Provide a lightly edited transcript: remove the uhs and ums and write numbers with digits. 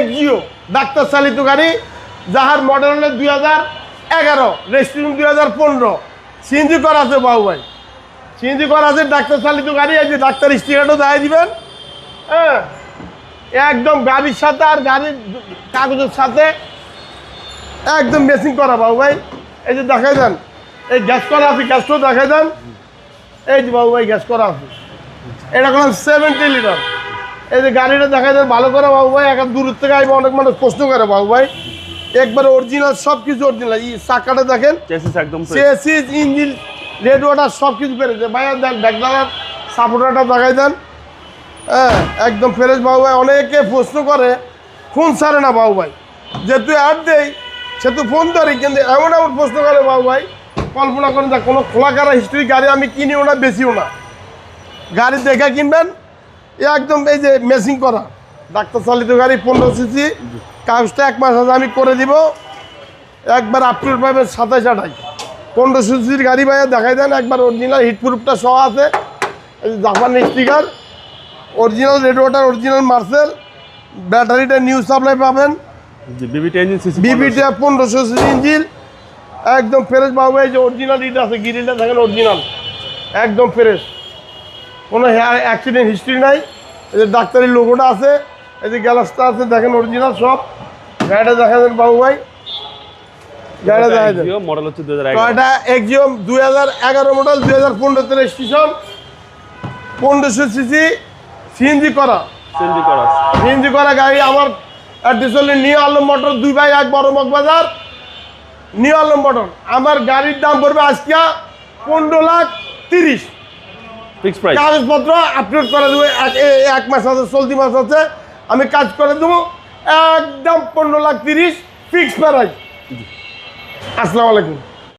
Axio doctor চালিত গাড়ি, যাহার মডেল হলো 2011, রেজিস্ট্রেশন 2015, সিএনজি করা আছে বাবু ভাই, সিএনজি করা আছে, ডাক্তার চালিত গাড়ি। এই যে ডাক্তার স্টিকারটাও দেখাই দিবেন। হ্যাঁ, একদম গাড়ির সাথে আর গাড়ির কাগজের সাথে একদম মেসিং করা বাবু ভাই। এই যে দেখাই দেন, এই গ্যাস করা আছে, গ্যাসটাও দেখাই দেন। এই যে বাবু ভাই গ্যাস করা আছে, এটা করলাম 70 লিটার। এই যে গাড়িটা দেখাই দেন ভালো করে বাবু ভাই, এখন দূর থেকে আইব অনেক মানুষ প্রশ্ন করে বাবু ভাই, একবার অরিজিনাল সব কিছু অরিজিনাল। এই চাকাটা দেখেন, চেসিস, ইঞ্জিন, রেড ওয়াটার সব কিছু পেরেছে ভাইয়া। দেন ব্যাকডালার সাপোর্টারটা দেখাই দেন। হ্যাঁ, একদম ফ্রেশ বাবু ভাই। অনেকে প্রশ্ন করে, ফোন ছাড়ে না বাবু ভাই, যেহেতু অ্যাড দেয় সেহেতু ফোন ধরে, কিন্তু এমন এমন প্রশ্ন করে বাবু ভাই, কল্পনা করেন না। কোনো খোলা কারা হিস্ট্রি গাড়ি আমি কিনিও না, বেশিও না। গাড়ি দেখে কিনবেন, একদম এই যে মেসিং করা ডাক্তার চালিত গাড়ি, 15 সিসি, কাগজটা 1 মাস আগে আমি করে দিব, একবার আপটুডেট পাবেন 27-28। 15 সিসির গাড়ি ভাইয়া দেখাই দেন, একবার অরিজিনাল হিটপ্রুফটা সহ আছে। এই যে জাপানি sticker, original red water, original Marcel, ব্যাটারিটা নিউ সাপ্লাই পাবেন। বিবিটা 1500 সিসি ইঞ্জিন, একদম ফ্রেশ বাবু। এই যে অরিজিনাল ইট আছে, গ্রিলটা দেখেন অরিজিনাল, একদম ফ্রেশ, কোনো হেয়ার অ্যাক্সিডেন্ট হিস্ট্রি নাই। এই যে ডাক্তারি লোগোটা আছে, এই যে গ্যালাসটা আছে দেখেন অরিজিনাল সব। গাড়িটা দেখা দেন বাবু ভাই, গাড়িটা দেখা দেন। মডেল হচ্ছে 2011, এটা Axio 2011 model, 2015 registration, 1500 CC, CNG করা, সিএনজি করা গাড়ি। আমার অ্যাড্রেস হলো নিউ আলম মোটর, 2/1 বড় মগবাজার, নিউ আলম মোটর। আমার গাড়ির দাম পড়বে আজকে 15,30,000 ফিক্স প্রাইস। কাগজপত্র আপলোড করে দেবো, 1 মাস আছে, চলতি মাস আছে, আমি কাজ করে দেবো, একদম 15,30,000 ফিক্স প্রাইস। আসসালামু আলাইকুম।